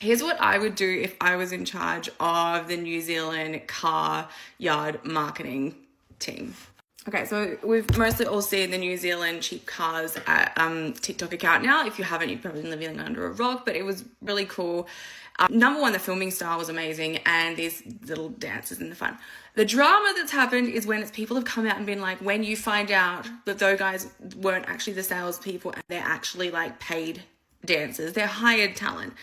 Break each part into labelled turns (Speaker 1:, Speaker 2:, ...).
Speaker 1: Here's what I would do if I was in charge of the New Zealand car yard marketing team. Okay, so we've mostly all seen the New Zealand cheap cars TikTok account now. If you haven't, you've probably been living under a rock, but it was really cool. Number one, the filming style was amazing, and these little dances in the fun. The drama that's happened is when people have come out and been like, when you find out that those guys weren't actually the salespeople and they're actually like paid dancers, they're hired talent.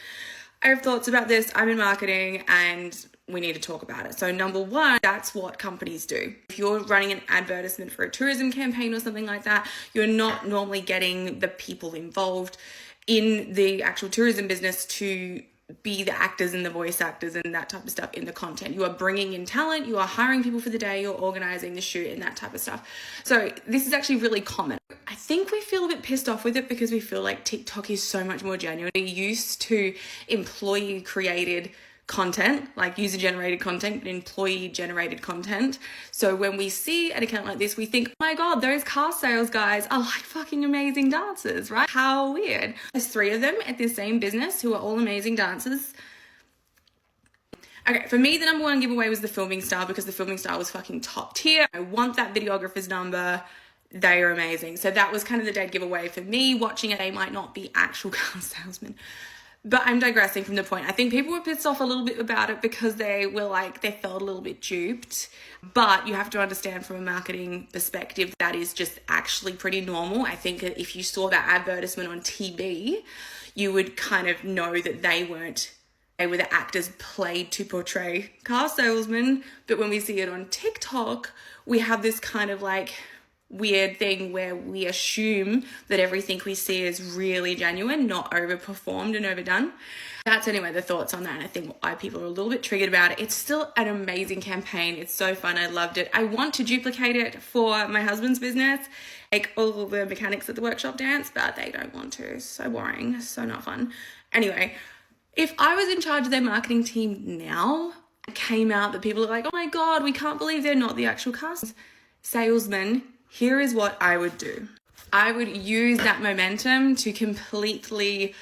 Speaker 1: I have thoughts about this. I'm in marketing and we need to talk about it. So number one, that's what companies do. If you're running an advertisement for a tourism campaign or something like that, you're not normally getting the people involved in the actual tourism business to be the actors and the voice actors and that type of stuff in the content. You are bringing in talent, you are hiring people for the day, you're organizing the shoot and that type of stuff. So this is actually really common. I think we feel a bit pissed off with it because we feel like TikTok is so much more genuine. We're used to employee created content, like user generated content, employee generated content. So when we see an account like this, we think, oh my God, those car sales guys are like fucking amazing dancers, right? How weird. There's 3 of them at this same business who are all amazing dancers. Okay, for me, the number one giveaway was the filming style because the filming style was fucking top tier. I want that videographer's number. They are amazing. So that was kind of the dead giveaway for me. Watching it, they might not be actual car salesmen. But I'm digressing from the point. I think people were pissed off a little bit about it because they were like, they felt a little bit duped. But you have to understand from a marketing perspective, that is just actually pretty normal. I think if you saw that advertisement on TV, you would kind of know that they were the actors played to portray car salesmen. But when we see it on TikTok, we have this kind of like weird thing where we assume that everything we see is really genuine, not overperformed and overdone. That's anyway the thoughts on that. And I think why people are a little bit triggered about it. It's still an amazing campaign. It's so fun. I loved it. I want to duplicate it for my husband's business, like all of the mechanics at the workshop dance, but they don't want to. So boring, so not fun. Anyway, if I was in charge of their marketing team now, it came out that people are like, oh my God, we can't believe they're not the actual cast salesmen. Here is what I would do. I would use that momentum to completely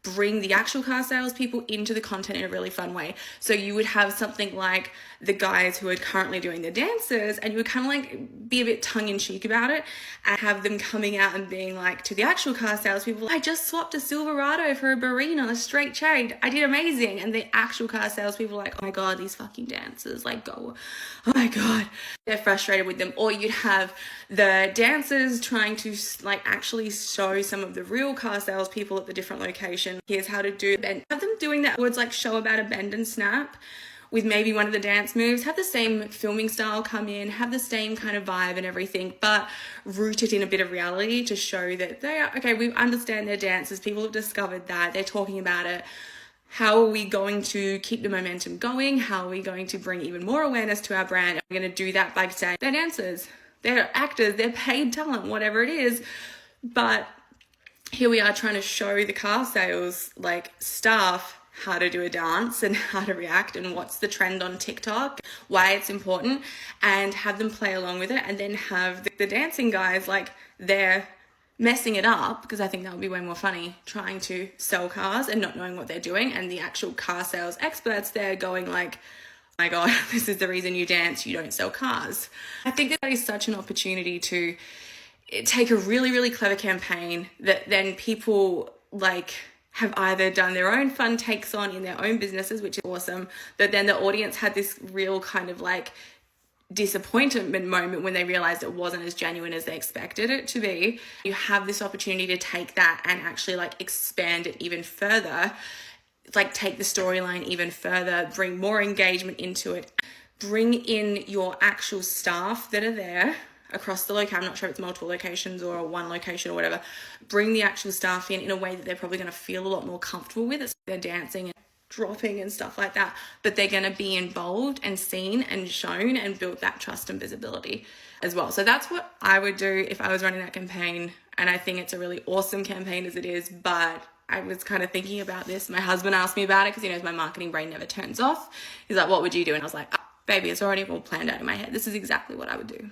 Speaker 1: bring the actual car salespeople into the content in a really fun way. So you would have something like the guys who are currently doing the dances, and you would kind of like be a bit tongue-in-cheek about it and have them coming out and being like to the actual car salespeople, I just swapped a Silverado for a Barina, a straight trade. I did amazing. And the actual car salespeople are like, oh my God, these fucking dancers, like go, oh my God. They're frustrated with them. Or you'd have the dancers trying to like actually show some of the real car salespeople at the different locations. Here's how to do, and have them doing that words like show about a bend and snap with maybe one of the dance moves, have the same filming style come in, have the same kind of vibe and everything, but root it in a bit of reality to show that they are, okay, we understand their dances, people have discovered that, they're talking about it. How are we going to keep the momentum going? How are we going to bring even more awareness to our brand? We're going to do that by saying they're dancers, they're actors, they're paid talent, whatever it is. But here we are trying to show the car sales like staff how to do a dance and how to react and what's the trend on TikTok, why it's important, and have them play along with it, and then have the dancing guys like they're messing it up, because I think that would be way more funny, trying to sell cars and not knowing what they're doing, and the actual car sales experts there going like, oh my God, this is the reason you dance, you don't sell cars. I think that is such an opportunity to take a really, really clever campaign that then people like have either done their own fun takes on in their own businesses, which is awesome, but then the audience had this real kind of like disappointment moment when they realized it wasn't as genuine as they expected it to be. You have this opportunity to take that and actually like expand it even further, like take the storyline even further, bring more engagement into it, bring in your actual staff that are there across the locale. I'm not sure if it's multiple locations or one location or whatever. Bring the actual staff in a way that they're probably going to feel a lot more comfortable with it. So they're dancing and dropping and stuff like that, but they're going to be involved and seen and shown and build that trust and visibility as well. So that's what I would do if I was running that campaign. And I think it's a really awesome campaign as it is, but I was kind of thinking about this. My husband asked me about it because he knows my marketing brain never turns off. He's like, what would you do? And I was like, oh, baby, it's already all planned out in my head. This is exactly what I would do.